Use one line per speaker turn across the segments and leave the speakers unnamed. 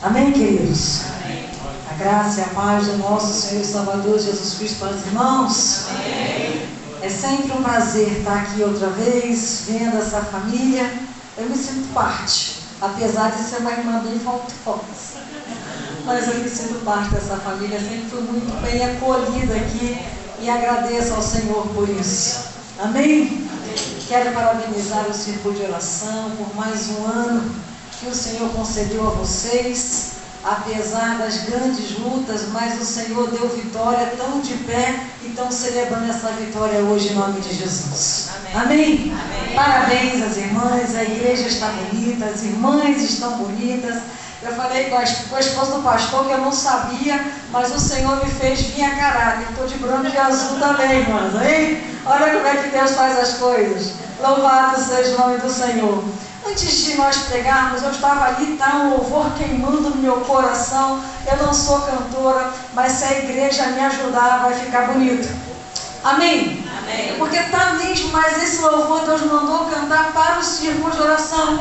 Amém, queridos? Amém. A graça e a paz do nosso Senhor e Salvador Jesus Cristo para os irmãos. Amém. É sempre um prazer estar aqui outra vez, vendo essa família. Eu me sinto parte, apesar de ser uma irmã bem faltosa. Mas eu me sinto parte dessa família, sempre fui muito bem acolhida aqui e agradeço ao Senhor por isso. Amém? Quero parabenizar o Círculo de Oração por mais um ano que o Senhor concedeu a vocês, apesar das grandes lutas, mas o Senhor deu vitória, tão de pé e estão celebrando essa vitória hoje em nome de Jesus. Amém? Amém? Parabéns às irmãs, a igreja está bonita, as irmãs estão bonitas. Eu falei com a esposa do pastor que eu não sabia, mas o Senhor me fez vir a caráter. Estou de branco e azul também, irmãs, hein? Olha como é que Deus faz as coisas. Louvado seja o nome do Senhor. Antes de nós pregarmos, eu estava ali, está um louvor queimando no meu coração. Eu não sou cantora, mas se a igreja me ajudar, vai ficar bonito. Amém? Amém. Porque está mesmo, mas esse louvor Deus mandou cantar para o Círculo de Oração.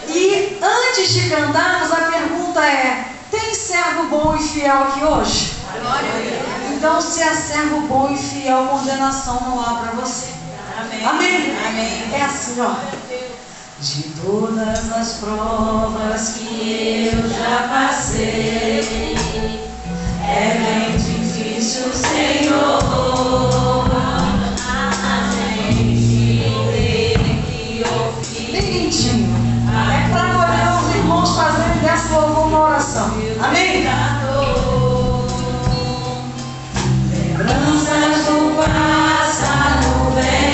E antes de cantarmos, a pergunta é: tem servo bom e fiel aqui hoje? Então, se é servo bom e fiel, condenação não há para você. Amém. Amém. Amém. É assim, ó. De todas as provas que eu já passei, é bem difícil, Senhor, a gente ter que ouvir. Bem quentinho. É para poder os irmãos fazerem dessa louvor uma oração. Amém? Lembranças do passado vem.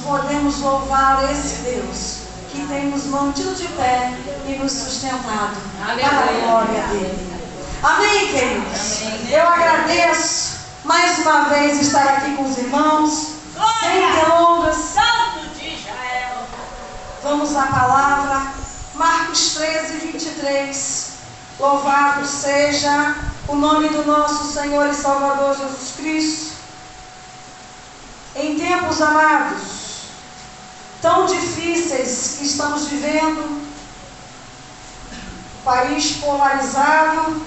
Podemos louvar esse Deus que tem nos mantido de pé e nos sustentado para a glória dele. Amém, queridos? Amém. Eu agradeço mais uma vez estar aqui com os irmãos. Sem delongas, vamos à palavra. Marcos 13, 23. Louvado seja o nome do nosso Senhor e Salvador Jesus Cristo. Em tempos, amados, tão difíceis que estamos vivendo, país polarizado,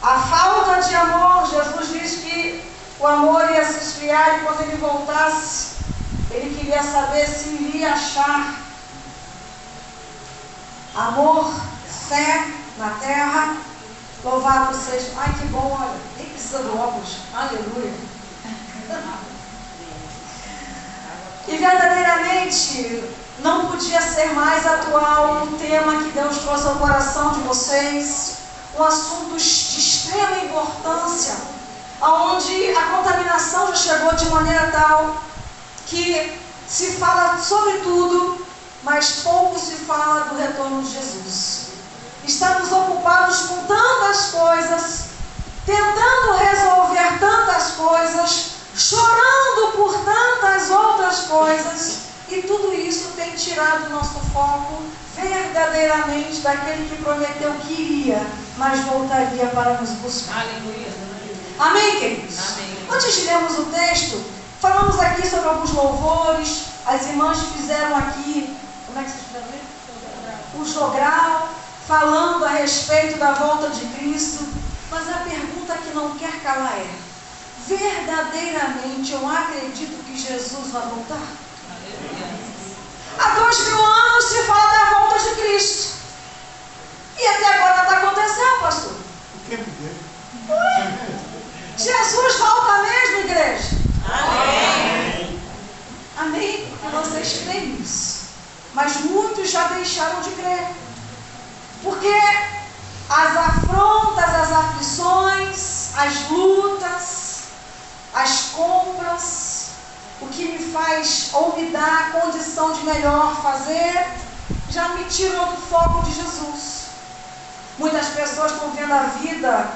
a falta de amor, Jesus diz que o amor ia se esfriar e quando ele voltasse, ele queria saber se iria achar amor, fé na terra. Louvado seja. Ai, que bom, olha, nem precisa do óculos. Aleluia. E verdadeiramente não podia ser mais atual um tema que Deus trouxe ao coração de vocês, um assunto de extrema importância, onde a contaminação já chegou de maneira tal que se fala sobre tudo, mas pouco se fala do retorno de Jesus. Estamos ocupados com tantas coisas, tentando resolver tantas coisas, chorando por tantas outras coisas, e tudo isso tem tirado o nosso foco verdadeiramente daquele que prometeu que iria, mas voltaria para nos buscar.
Aleluia.
Amém, queridos?
Amém.
Antes de lermos o texto, falamos aqui sobre alguns louvores, as irmãs fizeram aqui, como é que vocês fizeram? O jogral, falando a respeito da volta de Cristo, mas a pergunta que não quer calar é: verdadeiramente eu acredito que Jesus vai voltar? Há 2000 anos se fala da volta de Cristo. E até agora nada aconteceu, pastor.
O tempo dele.
Jesus volta mesmo, igreja?
Amém.
Amém? Porque vocês creem nisso. Mas muitos já deixaram de crer. Porque as afrontas, as aflições, as lutas, as compras, o que me faz ou me dá a condição de melhor fazer, já me tirou do foco de Jesus. Muitas pessoas estão vendo a vida,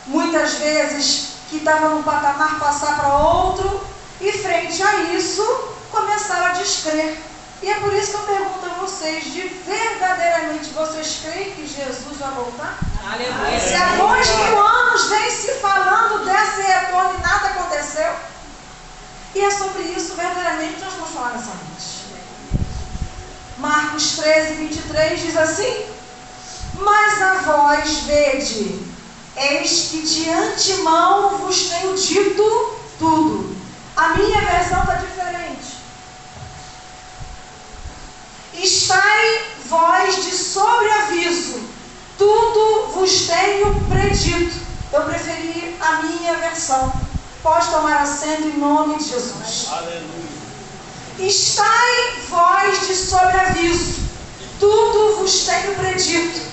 muitas vezes, que estava num patamar passar para outro, e frente a isso, começaram a descrer. E é por isso que eu pergunto a vocês, de verdadeiramente vocês creem que Jesus vai voltar?
Aleluia.
Se há 2000 anos vem se falando desse retorno e nada aconteceu. E é sobre isso, verdadeiramente, nós vamos falar nessa noite. Marcos 13, 23 diz assim: mas a vós vede, eis que de antemão vos tenho dito tudo. A minha versão está diferente. Estai vós de sobreaviso, tudo vos tenho predito. Eu preferi a minha versão. Pode tomar assento em nome de Jesus.
Aleluia.
Estai vós de sobreaviso, tudo vos tenho predito.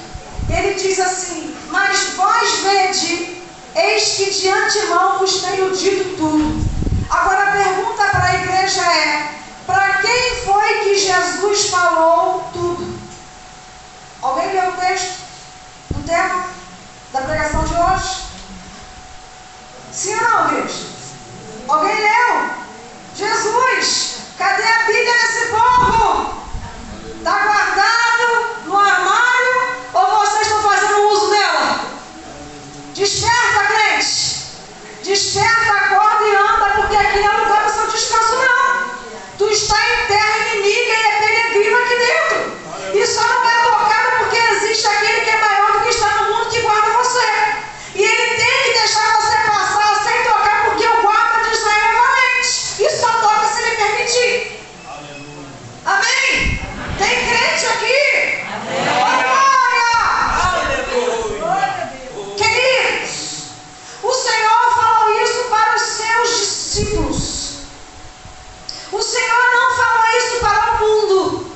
Ele diz assim: mas vós vede, eis que de antemão vos tenho dito tudo. Agora a pergunta para a igreja é: para quem foi que Jesus falou tudo? Alguém leu o texto do tema da pregação de hoje? Sim ou não, igreja? Alguém leu? Jesus! Cadê a Bíblia desse povo? Está guardado no armário ou vocês estão fazendo uso dela? Desperta, crente! Desperta, acorda e anda, porque aqui não é lugar para o seu descanso, não. Tu está em terra inimiga e é peregrino aqui dentro. E só não é tocado porque existe aquele que é maior do que está no mundo, que guarda você. E ele tem que deixar você passar sem tocar, porque o guarda de Israel é valente. E só toca se ele permitir. Amém? Tem crente aqui? Glória! Queridos, o Senhor falou isso para os seus discípulos. O Senhor não falou isso para o mundo.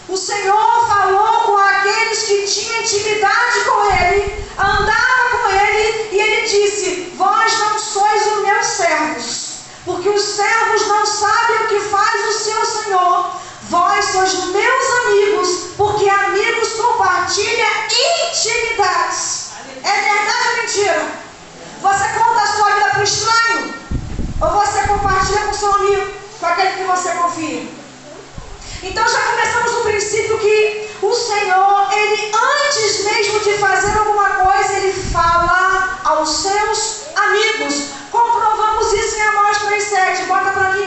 O Senhor falou com aqueles que tinham intimidade com Ele, andavam com Ele, e Ele disse: vós não sois os meus servos, porque os servos não sabem o que faz o seu Senhor. Vós sois meus amigos, porque amigos compartilham intimidades. É verdade ou mentira? Você conta a sua vida para o estranho? Ou você compartilha com o seu amigo, com aquele que você confia? Então já começamos no princípio que o Senhor, Ele antes mesmo de fazer alguma coisa, Ele fala aos seus amigos. Comprovamos isso em Amós 3,7. Bota para mim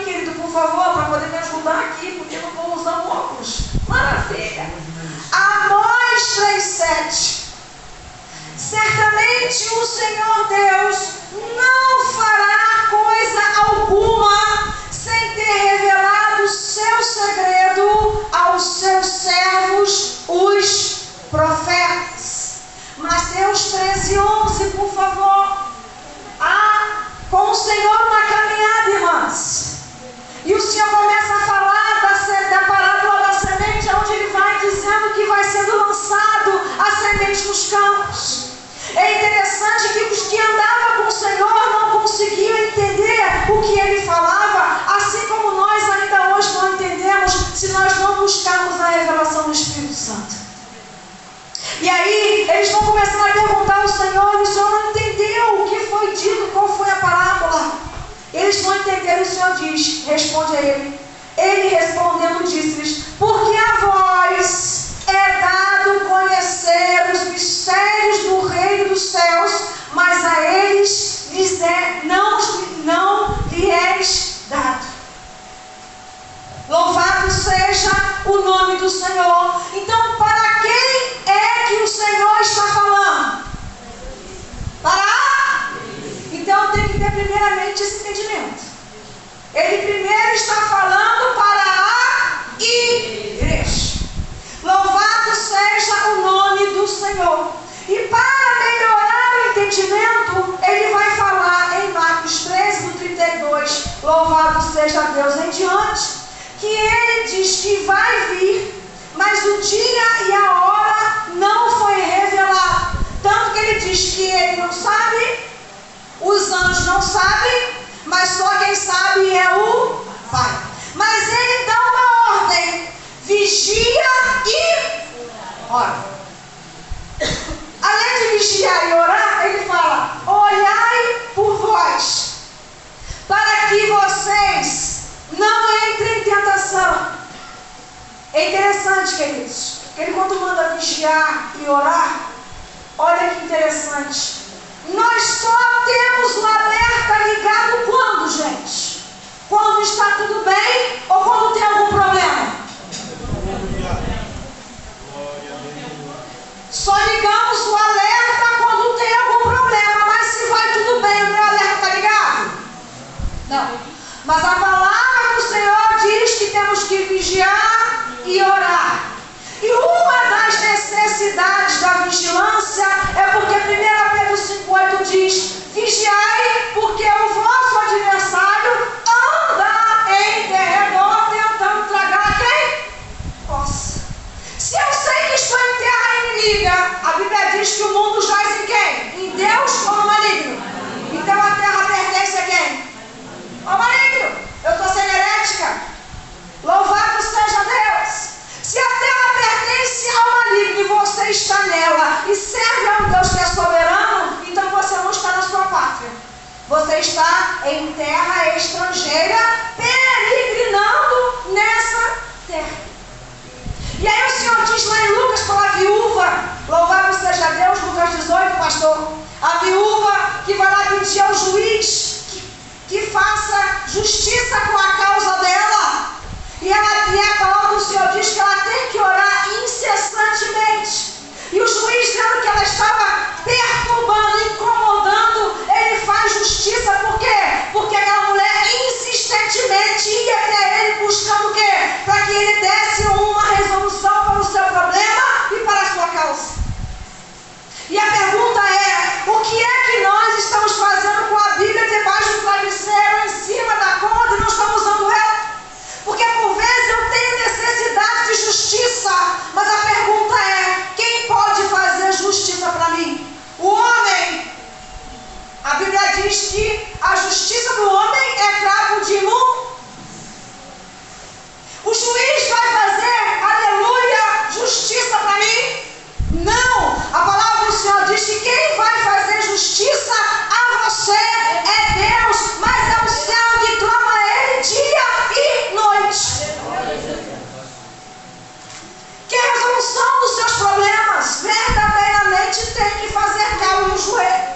entenderam, o Senhor diz, responde a ele. Ele respondendo disse-lhes, porque a vós é dado conhecer os mistérios do reino dos céus, mas a eles não lhes dado. Louvado seja o nome do Senhor. Então, para quem é que o Senhor está falando? Então tem que ter primeiramente esse entendimento. Ele primeiro está falando para a igreja. Louvado seja o nome do Senhor. E para melhorar o entendimento, ele vai falar em Marcos 13, no 32, louvado seja Deus em diante, que ele diz que vai vir, mas o dia e a hora não foi revelado. Tanto que ele diz que ele não sabe, os anjos não sabem, mas só quem sabe é o Pai. Mas ele dá uma ordem: vigia e ora. Além de vigiar e orar, ele fala: olhai por vós, para que vocês não entrem em tentação. É interessante, queridos, que ele quando manda vigiar e orar, olha que interessante. Nós só temos o alerta ligado quando, gente? Quando está tudo bem ou quando tem algum problema? Só ligamos o alerta quando tem algum problema. Mas se vai tudo bem, o meu alerta está ligado? Não. Mas a palavra do Senhor diz que temos que vigiar e orar. E uma das necessidades da vigilância é porque 1 Pedro 5,8 diz: vigiai, porque o vosso adversário anda em derredor tentando tragar quem? Possa. Se eu sei que estou em terra inimiga, a Bíblia diz que o mundo jaz em quem? Em Deus ou no maligno? Então a terra pertence a quem? Ao maligno. Eu estou sendo herética. Louvado seja Deus. Se a terra pertence ao maligno e você está nela e serve a um Deus que é soberano, então você não está na sua pátria. Você está em terra estrangeira, peregrinando nessa terra. E aí o Senhor diz lá em Lucas para a viúva, louvado seja Deus, Lucas 18, pastor, a viúva que vai lá pedir ao juiz que faça justiça com a causa dela. E a palavra do Senhor diz que ela tem que orar incessantemente. E o juiz, vendo que ela estava perturbando, incomodando, ele faz justiça. Por quê? Porque aquela mulher insistentemente ia até ele buscando o quê? Para que ele desse uma resolução para o seu problema e para a sua causa. E a pergunta é: o que é que nós estamos fazendo com a Bíblia debaixo do travesseiro, em cima da cômoda, e não estamos usando ela? Porque por vezes eu tenho necessidade de justiça, mas a pergunta é: quem pode fazer justiça para mim? O homem. A Bíblia diz que a justiça do homem é cravo de imundo. O juiz vai fazer, aleluia, justiça para mim? Não. A palavra do Senhor diz que quem vai fazer justiça a você é Deus, mas é o céu que clama a Ele dia e noite. Que a resolução dos seus problemas verdadeiramente tem que fazer calo no joelho.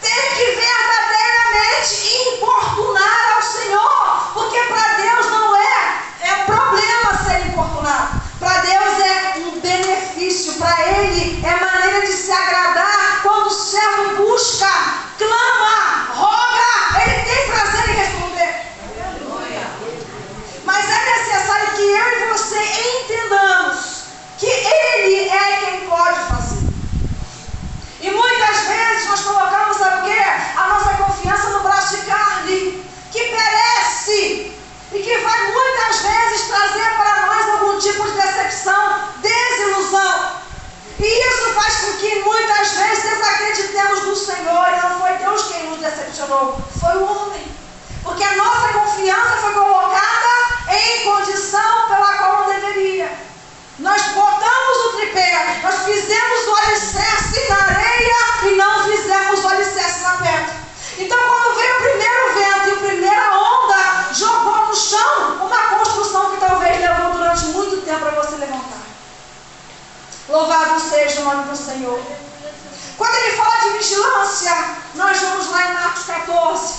Tem que verdadeiramente importunar ao Senhor, porque para Deus não é problema ser importunado. Para Deus é um benefício, para Ele é maneira de se agradar. Quando o servo busca, clama, roga, Ele tem prazer em responder. Mas é necessário que eu e você entendamos que Ele é quem pode fazer. E muitas vezes nós colocamos, sabe o quê? A nossa confiança no braço de carne, que perece e que vai muitas vezes trazer para nós algum tipo de decepção, desilusão. E isso faz com que muitas vezes desacreditemos no Senhor. E não foi Deus quem nos decepcionou, foi o homem. Porque a nossa confiança foi colocada em condição pela qual não deveria. Nós botamos o tripé, nós fizemos o alicerce na areia e não fizemos o alicerce na pedra. Então quando veio o primeiro vento e a primeira onda, Louvado seja o nome do Senhor. Quando ele fala de vigilância, nós vamos lá em Marcos 14.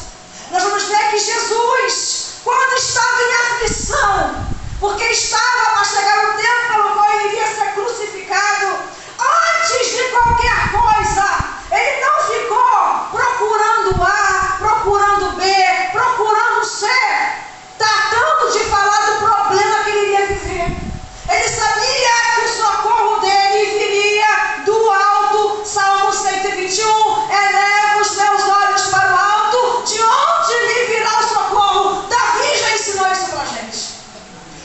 Nós vamos ver que Jesus, quando estava em aflição, porque estava para chegar o tempo pelo qual ele iria ser crucificado, antes de qualquer coisa, ele não ficou procurando A, procurando B, procurando C, tratando de falar do problema que ele iria viver. Ele sabia que o socorro dele viria do alto. Salmo 121, eleva os meus olhos para o alto, de onde me virá o socorro? Davi já ensinou isso para a gente.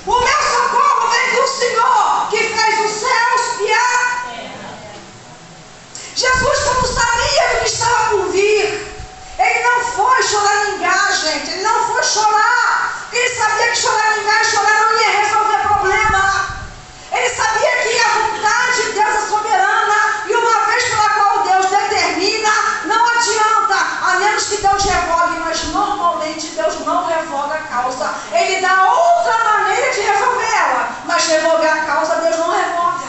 O meu socorro vem do Senhor, que fez os céus e a terra. Jesus, quando sabia do que estava por vir, ele não foi choramingar, gente. Ele não foi chorar, porque ele sabia que choramingar e chorar não ia resolver problema. Ele sabia que a vontade de Deus é soberana, e uma vez pela qual Deus determina, não adianta, a menos que Deus revogue, mas normalmente Deus não revoga a causa. Ele dá outra maneira de resolver ela, mas revogar a causa Deus não revoga.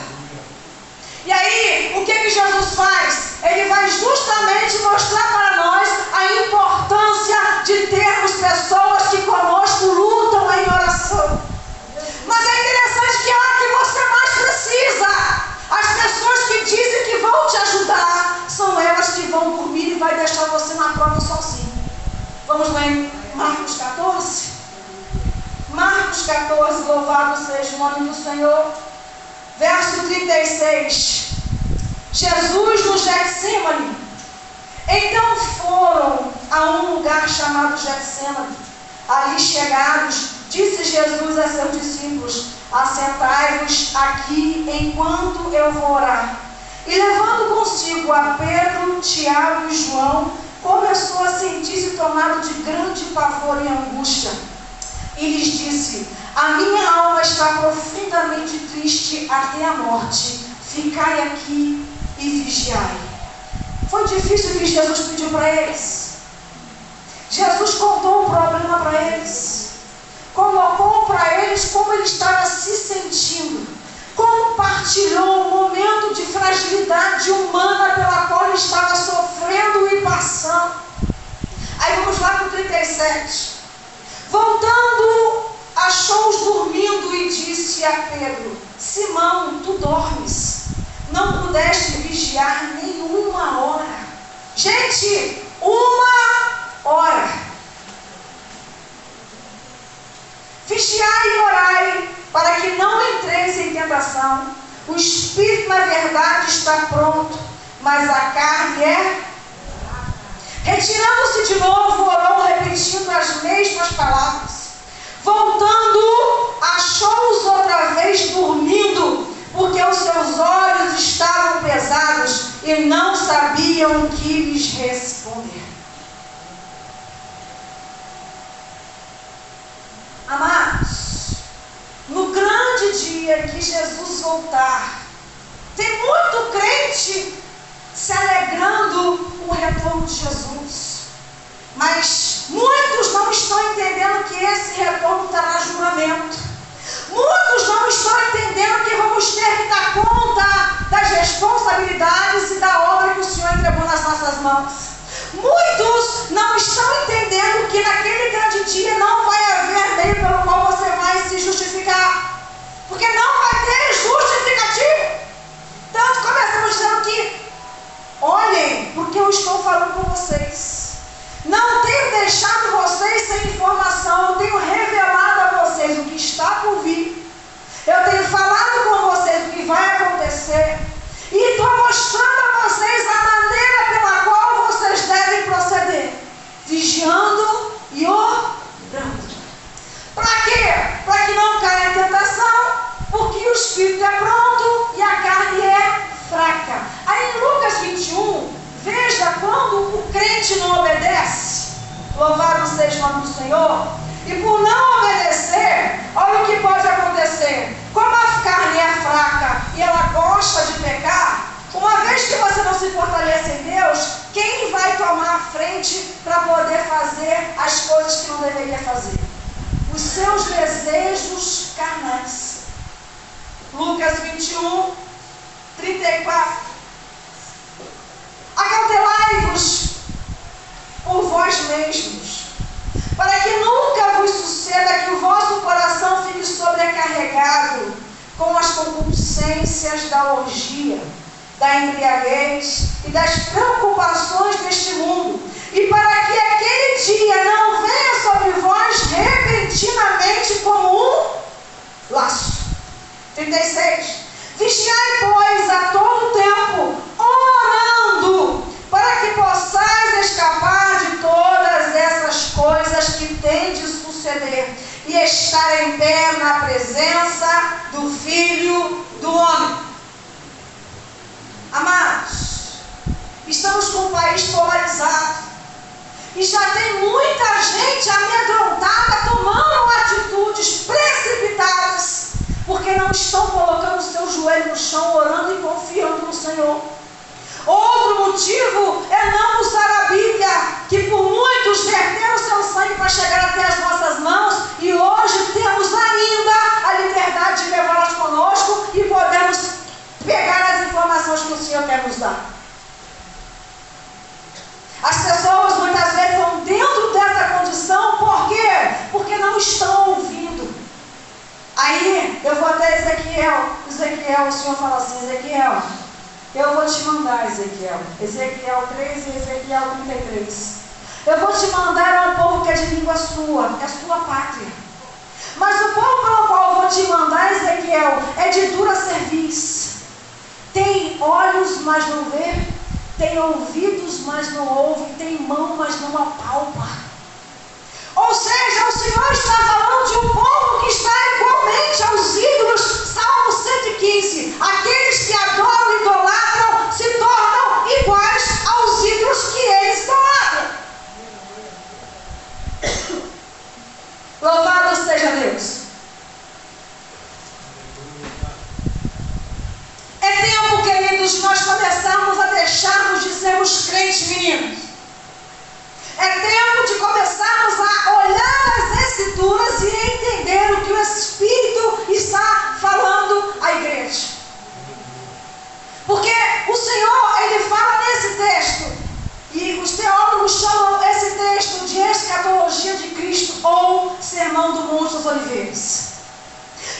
E aí, o que Jesus faz? Ele vai justamente mostrar para nós a importância de termos pessoas que conosco lutam em oração. Mas é interessante que é a que você mais precisa. As pessoas que dizem que vão te ajudar são elas que vão dormir e vai deixar você na prova sozinho. Vamos lá em Marcos 14? Marcos 14, louvado seja o nome do Senhor. Verso 36. Jesus no Getsêmani. Então foram a um lugar chamado Getsêmani. Ali chegados, disse Jesus a seus discípulos: assentai-vos aqui enquanto eu vou orar. E levando consigo a Pedro, Tiago e João, começou a sentir-se tomado de grande pavor e angústia. E lhes disse: a minha alma está profundamente triste até a morte. Ficai aqui e vigiai. Foi difícil o que Jesus pediu para eles. Jesus contou o problema para eles. Colocou para eles como ele estava se sentindo. Compartilhou o momento de fragilidade humana pela qual ele estava sofrendo e passando. Aí vamos lá para o 37. Voltando, achou-os dormindo e disse a Pedro: Simão, tu dormes? Não pudeste vigiar nem uma hora? Gente, uma hora. Vigiai e orai, para que não entreis em tentação. O espírito, na verdade, está pronto, mas a carne é. Retirando-se de novo, orou, repetindo as mesmas palavras. Voltando, achou-os outra vez dormindo, porque os seus olhos estavam pesados e não sabiam o que lhes responder. Amados, no grande dia que Jesus voltar, tem muito crente se alegrando com o retorno de Jesus. Mas muitos não estão entendendo que esse retorno trará julgamento. Muitos não estão entendendo que vamos ter que dar conta das responsabilidades e da obra que o Senhor entregou nas nossas mãos. Muitos não estão entendendo que naquele grande dia não vai haver meio pelo qual você vai se justificar. Porque não vai ter justificativo. Tanto começamos dizendo que, olhem, porque eu estou falando com vocês. Não tenho deixado vocês sem informação, eu tenho revelado a vocês o que está por vir. Eu tenho falado com vocês o que vai acontecer. E estou mostrando a vocês a maneira pela qual vocês devem proceder. Vigiando e orando. Para quê? Para que não caia em tentação, porque o espírito é pronto e a carne é fraca. Aí em Lucas 21, veja quando o crente não obedece. Louvado seja o nome do Senhor. E por não obedecer, olha o que pode acontecer. Como a carne é fraca e ela gosta de pecar, uma vez que você não se fortalece em Deus, quem vai tomar a frente para poder fazer as coisas que não deveria fazer? Os seus desejos carnais. Lucas 21, 34. Acautelai-vos por vós mesmos, para que nunca vos suceda que o vosso coração fique sobrecarregado com as concupiscências da orgia, da embriaguez e das preocupações deste mundo, e para que aquele dia não venha sobre vós repentinamente como um laço. 36. Vigiai, pois, a todo tempo, orando, para que possais escapar de todas essas coisas que têm de suceder e estar em pé na presença do Filho do Homem. Amados, estamos com um país polarizado e já tem muita gente amedrontada tomando atitudes precipitadas porque não estão colocando o seu joelho no chão, orando e confiando no Senhor. Outro motivo é não usar a Bíblia, que por muitos verteram seu sangue para chegar até as nossas mãos, e hoje temos ainda a liberdade de levá-las conosco e podemos pegar as informações que o Senhor quer nos dar. As pessoas muitas vezes estão dentro dessa condição, por quê? Porque não estão ouvindo. Aí, eu vou até Ezequiel, o Senhor fala assim: Ezequiel, eu vou te mandar, Ezequiel 3 e Ezequiel 33. Eu vou te mandar a um povo que é de língua sua, é sua pátria. Mas o povo pelo qual eu vou te mandar, Ezequiel, é de dura cerviz. Tem olhos, mas não vê, tem ouvidos, mas não ouve, tem mão, mas não apalpa. Ou seja, o Senhor está falando de um povo que está igualmente aos ídolos. Salmo 115. Aqueles que adoram e idolatram se tornam iguais aos ídolos que eles idolatram. Louvado seja Deus. É tempo, queridos, nós começarmos a deixarmos de sermos crentes, meninos. É tempo de começarmos a olhar as Escrituras e entender o que o Espírito está falando à igreja. Porque o Senhor, Ele fala nesse texto, e os teólogos chamam esse texto de escatologia de Cristo ou Sermão do Monte das Oliveiras.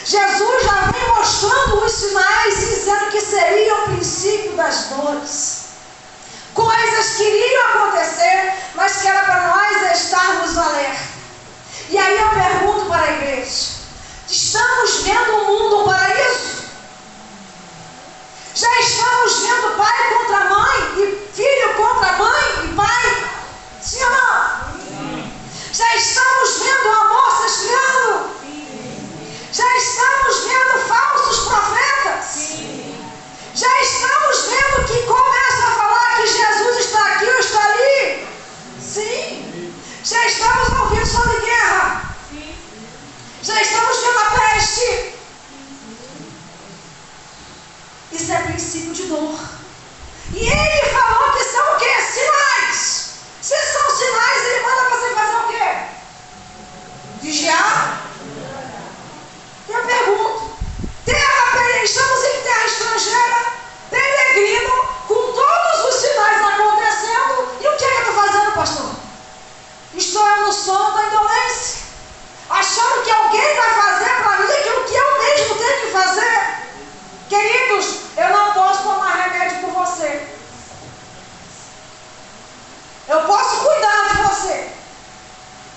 Jesus já vem mostrando os sinais, dizendo que seria o princípio das dores. Coisas que iriam acontecer, mas que era para nós estarmos alerta. E aí eu pergunto para a igreja: estamos vendo o mundo um paraíso? Já estamos vendo pai contra mãe, e filho contra mãe e pai? Sim ou não? Já estamos vendo o amor se esfriando? Já estamos vendo falsos profetas? Já estamos vendo que começa a falar que Jesus está aqui ou está ali? Sim. Já estamos ouvindo sobre guerra? Já estamos vendo a peste? Isso é princípio de dor. E ele falou que são o quê? Sinais. Se são sinais, ele manda você fazer o quê? Vigiar? Eu pergunto: estamos em terra estrangeira, peregrino, com todos os sinais acontecendo, e o que é que eu estou fazendo, pastor? Estou no sono da indolência, achando que alguém vai fazer para mim aquilo que eu mesmo tenho que fazer. Queridos, eu não posso tomar remédio por você. Eu posso cuidar de você,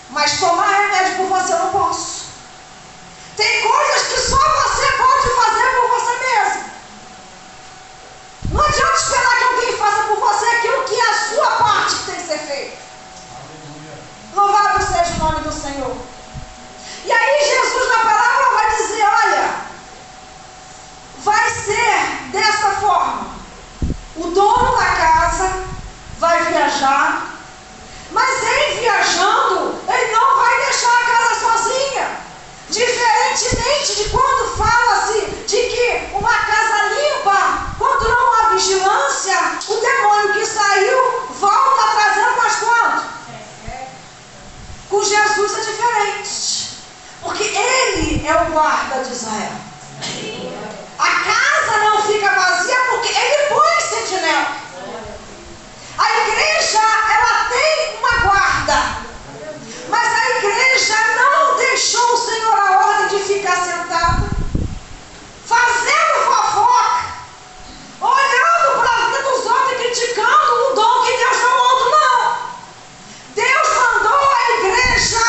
mas tomar remédio por você eu não posso. Tem coisas que só você pode fazer por você mesmo. Não adianta esperar que alguém faça por você aquilo que é a sua parte que tem que ser feita. Louvado seja o nome do Senhor. E aí Jesus na parábola vai dizer: olha, vai ser dessa forma. O dono da casa vai viajar, mas ele viajando, ele não vai deixar a casa sozinha. Diferentemente de quando fala-se de que uma casa limpa, quando não há vigilância, o demônio que saiu volta trazendo mais quanto? Com Jesus é diferente, porque ele é o guarda de Israel. A casa não fica vazia porque igreja não deixou o Senhor a ordem de ficar sentada, fazendo fofoca, olhando para a vida dos outros e criticando o dom que Deus deu ao outro, não. Deus mandou a igreja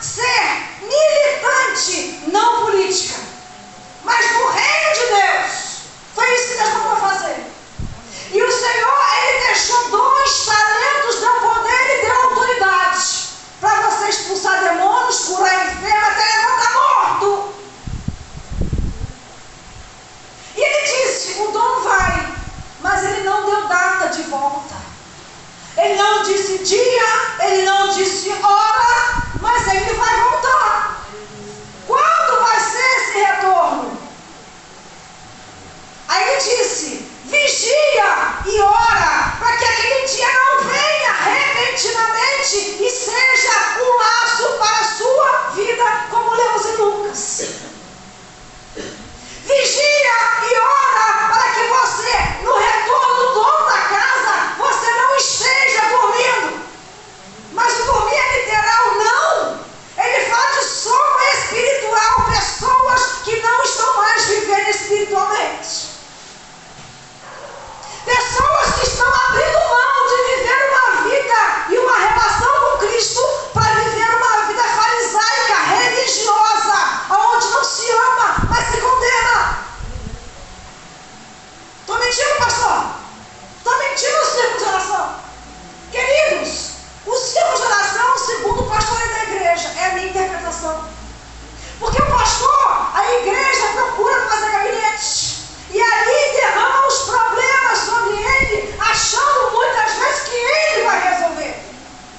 ser militante, não política, mas no reino de Deus. Foi isso que Deus mandou fazer. E o Senhor, Ele deixou 2 talentos, deu poder e deu autoridade para você expulsar demônios, curar enfermo, até levantar morto. E Ele disse, o dom vai, mas Ele não deu data de volta. Ele não disse dia, Ele não disse hora, mas Ele vai voltar. Quando vai ser esse retorno? Aí Ele disse, vigia e ora, para que aquele dia não venha repentinamente e seja um laço para a sua vida, como lemos em Lucas. Vigia e ora para que você, no retorno do dono da casa, você não esteja dormindo. Mas o dormir é literal, não. Ele fala de sono espiritual, pessoas que não estão mais vivendo espiritualmente. Pessoas que estão abrindo mão de viver uma vida e uma relação com Cristo para viver uma vida farisaica, religiosa, onde não se ama, mas se condena. Estou mentindo, pastor? Estou mentindo no círculo de oração? Queridos, o círculo de oração, segundo o pastor da igreja, é a minha interpretação. Porque o pastor, a igreja procura fazer gabinete. E ali derrama os problemas sobre ele, achando muitas vezes que ele vai resolver.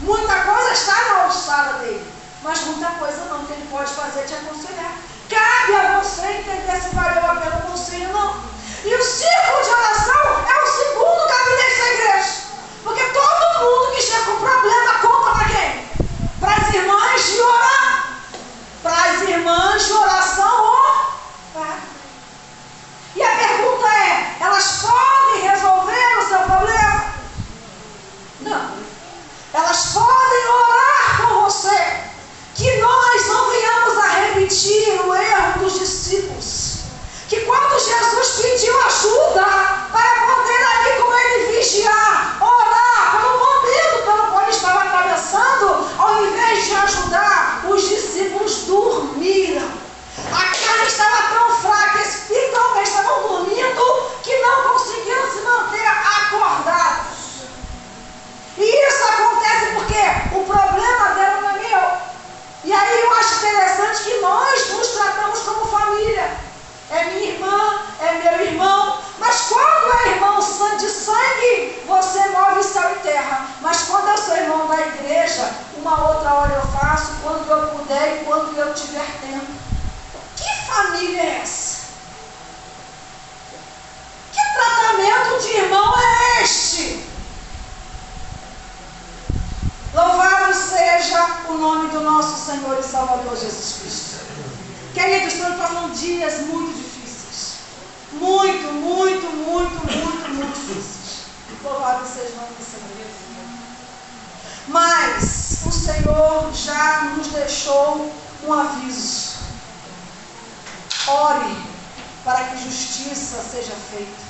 Muita coisa está na alçada dele, mas muita coisa não, que ele pode fazer te aconselhar. Cabe a você entender se valeu a pena o conselho ou não. E o círculo de oração é o segundo gabinete da igreja. Porque todo mundo que chega com problema conta para quem? Para as irmãs de orar. Para as irmãs de oração orar. E a pergunta é, elas podem resolver o seu problema? Não. Elas podem orar com você. Que nós não venhamos a repetir o erro dos discípulos. Que quando Jesus pediu ajuda para poder ali com ele vigiar, orar pelo momento pelo qual ele estava atravessando, ao invés de ajudar, os discípulos dormiram. A carne estava tão fraca, espiritualmente estavam dormindo, que não conseguiram se manter acordados. E isso acontece porque o problema dela não é meu. E aí eu acho interessante que nós nos tratamos como família. É minha irmã, é meu irmão. Mas quando é irmão de sangue, você move céu e terra. Mas quando eu sou irmão da igreja, uma outra hora eu faço, quando eu puder e quando eu tiver tempo. Que família é essa? Que tratamento de irmão é este? Louvado seja o nome do nosso Senhor e Salvador Jesus Cristo. Queridos, estamos passando dias muito difíceis. Muito difíceis. Louvado seja o nome do Senhor. Mas o Senhor já nos deixou um aviso. Ore para que justiça seja feita.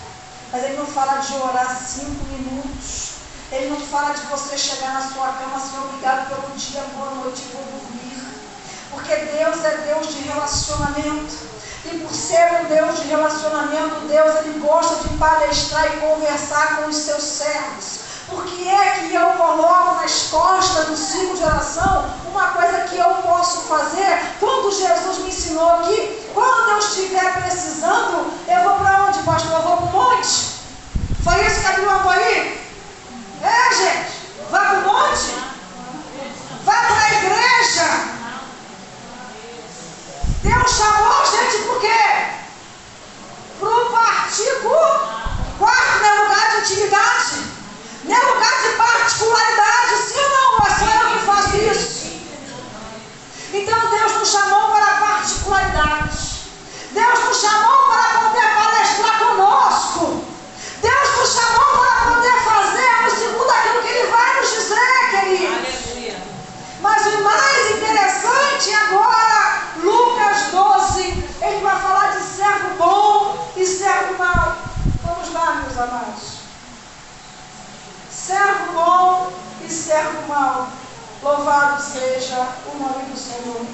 Mas Ele não fala de orar 5 minutos. Ele não fala de você chegar na sua cama, Senhor, obrigado pelo dia, boa noite, vou dormir. Porque Deus é Deus de relacionamento. E por ser um Deus de relacionamento, Deus ele gosta de palestrar e conversar com os seus servos. Porque é que eu coloco nas costas do ciclo de oração uma coisa que eu posso fazer quando Jesus me ensinou aqui. Quando eu estiver precisando, eu vou para onde, pastor? Eu vou para o monte? Foi isso que a Bíblia mandou aí? É, gente, vai para o monte? Vai para a igreja? Deus chamou a gente por quê? Para o quarto, não é lugar de intimidade, não é lugar de particularidade, sim ou não? É só eu que faço isso. Então Deus nos chamou para a particularidade. Deus nos chamou para poder palestrar conosco. Deus nos chamou para poder fazer segundo aquilo que Ele vai nos dizer, queridos. Mas o mais interessante Louvado seja o nome do Senhor.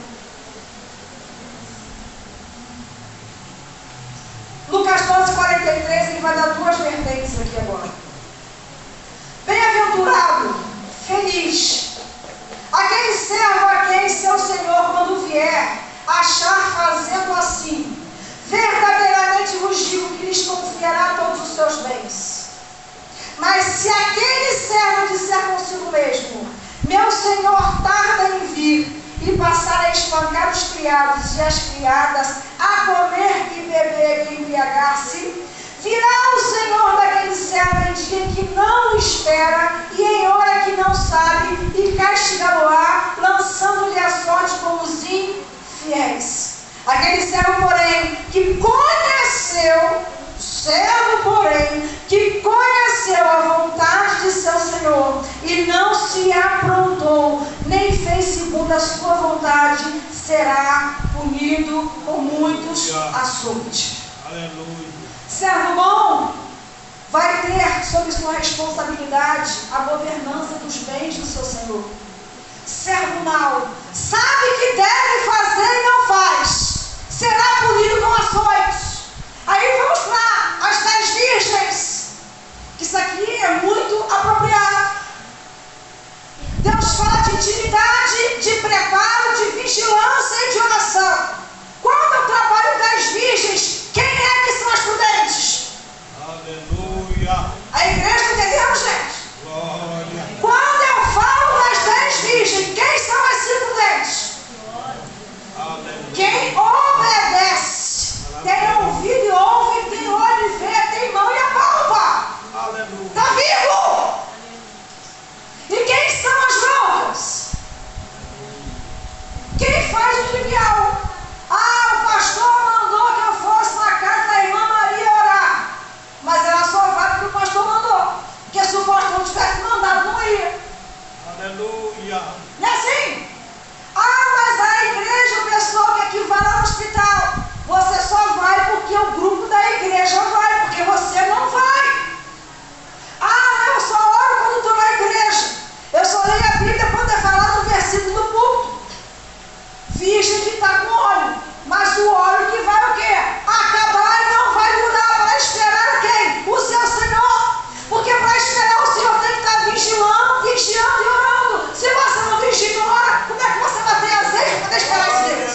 Lucas 12:43, ele vai dar duas vertentes aqui agora. Bem-aventurado, feliz, aquele servo a quem seu Senhor, quando vier, achar fazendo assim. Verdadeiramente vos digo que lhes confiará todos os seus bens. Mas se aquele servo disser consigo mesmo: meu Senhor tarda em vir, e passar a espancar os criados e as criadas, a comer e beber e embriagar-se, virá o Senhor daquele servo em dia que não espera e em hora que não sabe, e castigá-lo-á, lançando-lhe a sorte com os infiéis. Aquele servo, porém, que conheceu a vontade de seu Senhor e não se aprontou, nem fez segundo a sua vontade, será punido com muitos açoites.
Aleluia.
Servo bom vai ter sob sua responsabilidade a governança dos bens do seu Senhor. Servo mau sabe que deve fazer e não faz, será punido com açoites. Aí vamos para as 10 virgens, que isso aqui é muito apropriado. Deus fala de intimidade, de preparo, de vigilância e de oração. Qual é o trabalho das virgens? Quem é que são as prudentes?
Aleluia.
A igreja, entendeu, gente?
Glória.
Quando eu falo das 10 virgens, quem são as 5 prudentes?
Aleluia.
Quem obedece. Tem ouvido e ouve, tem olho e vê, tem mão e apalpa.
Aleluia.
Está vivo! E quem são as loucas? Quem faz o trivial? Ah, o pastor mandou que eu fosse na casa da irmã Maria orar. Mas ela só vai porque o pastor mandou. Porque se o pastor tivesse mandado, não ia.
Aleluia.
Não é assim? Ah, mas a igreja, o pessoal que aqui vai lá no hospital. Você só vai porque o grupo da igreja vai, porque você não vai. Ah, eu só oro quando estou na igreja. Eu só leio a Bíblia quando é falado no versículo do púlpito. Virgem que está com óleo, mas o óleo que vai o quê? Acabar e não vai durar. Para esperar quem? O seu Senhor. Porque para esperar o Senhor tem que estar vigilando, vigiando e orando. Se você não vigia e não ora, como é que você vai ter azeite para esperar esse Deus?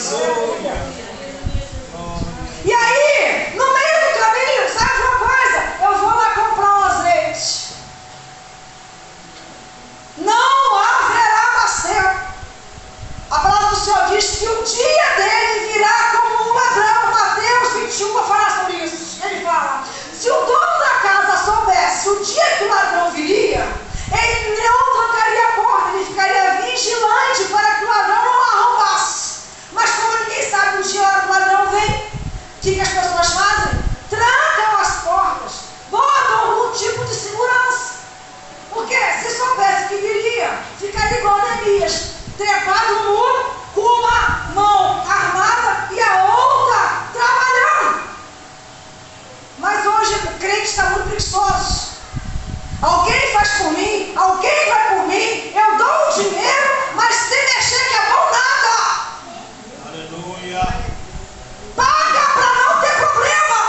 E aí, no meio do caminho, sabe uma coisa? Eu vou lá comprar um azeite. Não haverá nascer. A palavra do Senhor diz que o dia dele virá como um ladrão. Mateus 21 vai falar sobre isso. Ele fala: se o dono da casa soubesse o dia que o ladrão viria, ele não trancaria a porta, ele ficaria vigilante para que o ladrão não arrombasse. Mas como ninguém sabe o dia e a hora que o ladrão vem, o que as pessoas fazem? Trancam as portas, botam algum tipo de segurança. Porque se soubesse que viria, ficaria igual Neemias, trepado no muro, com uma mão armada e a outra trabalhando. Mas hoje o crente está muito preguiçoso. Alguém faz por mim, alguém vai por mim, eu dou o dinheiro, mas se mexer que é bom nada.
Aleluia.
Paga para não ter problema.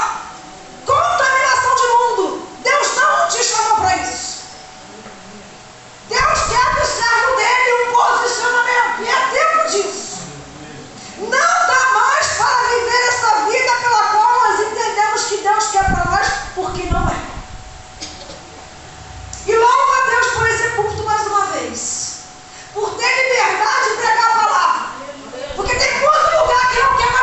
Contaminação de mundo. Deus não te chamou para isso. Deus quer do servo dele um posicionamento. E é tempo disso. Não dá mais para viver essa vida pela qual nós entendemos que Deus quer para nós, porque não é. E louvo a Deus por esse culto mais uma vez. Por ter liberdade de pregar a palavra. Porque tem muito lugar que não quer mais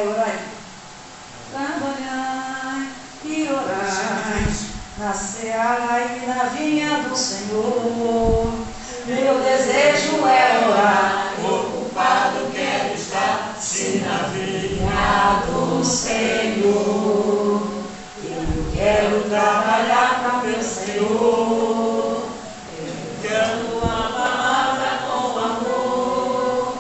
orai. Trabalhai e orai na seara e na vinha do Senhor. Meu desejo é orar, ocupado quero estar, se na vinha do Senhor. Eu quero trabalhar para meu Senhor. Eu quero uma palavra com amor.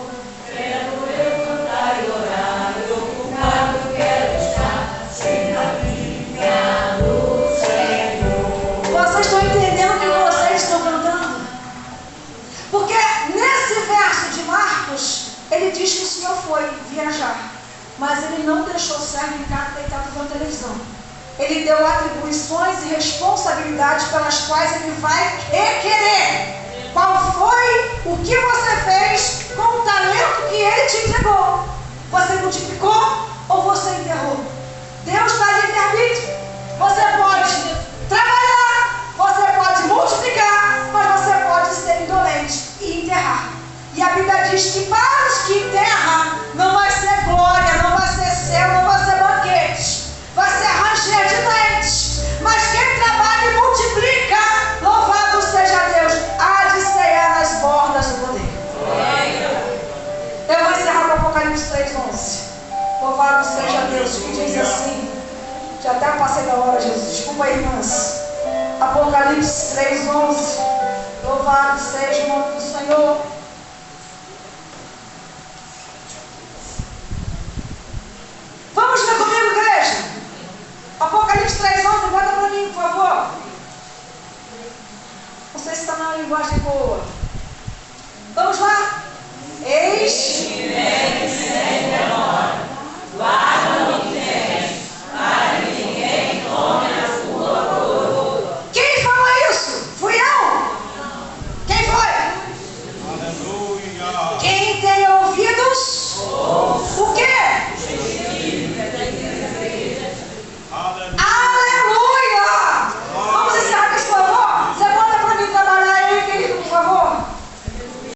Quero eu cantar e orar, ocupado quero estar, se na vinha do Senhor. Vocês estão entendendo o que vocês estão cantando? Porque nesse verso de Marcos, ele diz que o Senhor foi viajar, mas ele não deixou o servo em casa deitado vendo televisão. Ele deu atribuições e responsabilidades pelas quais ele vai requerer. Qual foi o que você fez com o talento que ele te entregou? Você multiplicou ou você enterrou? Deus dá livre-arbítrio. Você pode trabalhar, você pode multiplicar, mas você pode ser indolente e enterrar. E a Bíblia diz que para os que enterram, não vai ser glória, não vai ser céu, não vai ser banquete, vai ser ranger de dentes. Mas quem trabalha e multiplica, louvado seja Deus, há de cear nas bordas do poder. Eu vou encerrar com Apocalipse 3:11. Louvado seja Deus, que diz assim, já até passei da hora, Jesus, desculpa aí, irmãs. Apocalipse 3:11. Louvado seja o nome do Senhor.